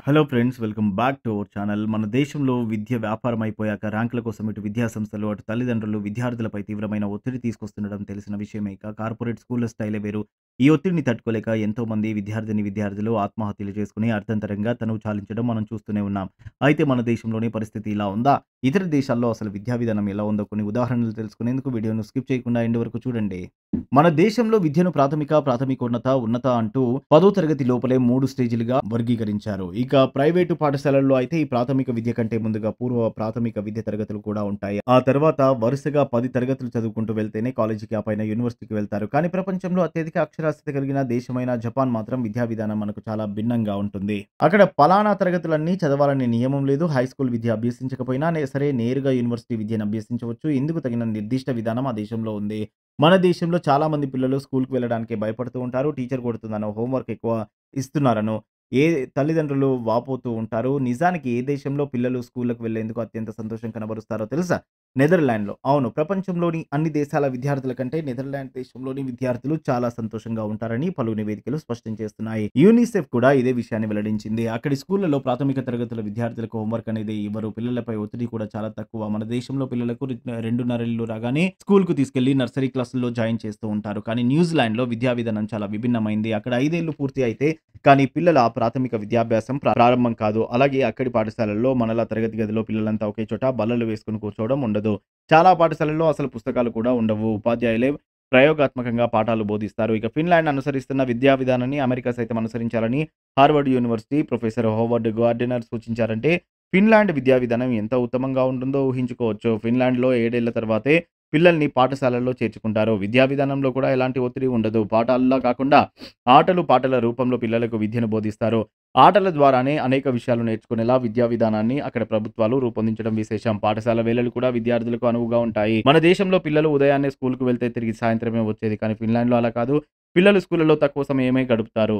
Hello friends, welcome back to our channel. మన దేశంలో విద్య వ్యాపారం అయిపోయాక ర్యాంకుల కోసం ఇటు విద్యా సంస్థలు, అటు తల్లిదండ్రులు విద్యార్థులపై తీవ్రమైన ఒత్తిడి తీసుకొస్తుండడం తెలిసిన విషయమే. ఇక కార్పొరేట్ స్కూళ్ల స్టైలే వేరు. ఈ ఒత్తిడిని తట్టుకోలేక ఎంతోమంది విద్యార్థులు ఆత్మహత్యలు చేసుకుని అర్థంతరంగా తనువు చాలించడం మనం చూస్తూనే ఉన్నాం. అయితే మన దేశంలోని పరిస్థితి ఇలా ఉందా? ఇతర దేశాల్లో అసలు విద్యా విధానం ఎలా ఉందో కొన్ని ఉదాహరణలు తెలుసుకునేందుకు వీడియోను స్కిప్ చేయకుండా ఎండ్ వరకు చూడండి. మన దేశంలో విద్యను ప్రాథమికోన్నత, ఉన్నత అంటూ 10వ తరగతి లోపలే 3 స్టేజ్‌లుగా వర్గీకరించారు. ఇక ప్రైవేటు పాఠశాలల్లో అయితే ఈ ప్రాథమిక విద్య కంటే ముందుగా పూర్వ ప్రాథమిక విద్య తరగతులు కూడా ఉంటాయి. ఆ తర్వాత వరుసగా 10 తరగతులు చదువుకుంటూ వెళ్తేనే కాలేజీకి, ఆ పైన యూనివర్సిటీకి వెళ్తారు. కానీ ప్రపంచంలో అత్యధిక అక్షరాస్యత కలిగిన దేశమైన జపాన్ మాత్రం విద్యా విధానం మనకు చాలా భిన్నంగా ఉంటుంది. అక్కడ పలానా తరగతులన్నీ చదవాలనే నియమం లేదు. హై స్కూల్ విద్య అభ్యసించకపోయినా సరే నేరుగా యూనివర్సిటీ విద్యను అభ్యసించవచ్చు. ఇందుకు తగిన నిర్దిష్ట విధానం ఆ దేశంలో ఉంది. మన దేశంలో చాలా మంది పిల్లలు స్కూల్‌కి వెళ్ళడానికే భయపడుతూ ఉంటారు. టీచర్ కొడుతుందనో, హోంవర్క్ ఎక్కువ ఇస్తున్నారనో, ఏ తల్లిదండ్రులు వాపోతూ ఉంటారు. నిజానికి ఏ దేశంలో పిల్లలు స్కూల్‌కి వెళ్ళేందుకు అత్యంత సంతోషం కనబరుస్తారో తెలుసా? నెదర్లాండ్‌లో. అవును, ప్రపంచంలోని అన్ని దేశాల విద్యార్థుల కంటే నెదర్లాండ్ దేశంలోని విద్యార్థులు చాలా సంతోషంగా ఉంటారని పలు నివేదికలు స్పష్టం చేస్తున్నాయి. యూనిసెఫ్ కూడా ఇదే విషయాన్ని వెల్లడించింది. అక్కడి స్కూళ్లలో ప్రాథమిక తరగతుల విద్యార్థులకు హోంవర్క్ అనేది ఇవ్వరు. పిల్లలపై ఒత్తిడి కూడా చాలా తక్కువ. మన దేశంలో పిల్లలకు 2.5 ఏళ్లు రాగానే స్కూల్‌కు తీసుకెళ్లి నర్సరీ క్లాసుల్లో జాయిన్ చేస్తూ ఉంటారు. కానీ న్యూజిలాండ్‌లో విద్యా విధానం చాలా విభిన్నమైంది. అక్కడ 5 ఏళ్లు పూర్తి అయితే కానీ పిల్లల ప్రాథమిక విద్యాభ్యాసం ప్రారంభం కాదు. అలాగే అక్కడి పాఠశాలల్లో మనలా తరగతి గదిలో పిల్లలంతా ఒకే చోట బల్లలు వేసుకొని కూర్చోవడం ఉండదు. చాలా పాఠశాలల్లో అసలు పుస్తకాలు కూడా ఉండవు. ఉపాధ్యాయులే ప్రయోగాత్మకంగా పాఠాలు బోధిస్తారు. ఇక ఫిన్లాండ్ అనుసరిస్తున్న విద్యా విధానాన్ని అమెరికా సైతం అనుసరించాలని Harvard university professor Howard Gardner సూచించారంటే ఫిన్లాండ్ విద్యా విధానం ఎంత ఉత్తమంగా ఉంటుందో ఊహించుకోవచ్చు. ఫిన్లాండ్‌లో 7 ఏళ్ల తర్వాతే పిల్లల్ని పాఠశాలల్లో చేర్చుకుంటారు. విద్యా విధానంలో కూడా ఎలాంటి ఒత్తిడి ఉండదు. పాఠాల్లా కాకుండా ఆటలు, పాటల రూపంలో పిల్లలకు విద్యను బోధిస్తారు. ఆటల ద్వారానే అనేక విషయాలు నేర్చుకునేలా విద్యా విధానాన్ని అక్కడ ప్రభుత్వాలు రూపొందించడం విశేషం. పాఠశాల వేళలు కూడా విద్యార్థులకు అనువుగా ఉంటాయి. మన దేశంలో పిల్లలు ఉదయాన్నే స్కూల్‌కి వెళ్తే తిరిగి సాయంత్రమే వచ్చేది. కానీ ఫిన్లాండ్‌లో అలా కాదు. పిల్లలు స్కూల్‌లో తక్కువ సమయమే గడుపుతారు.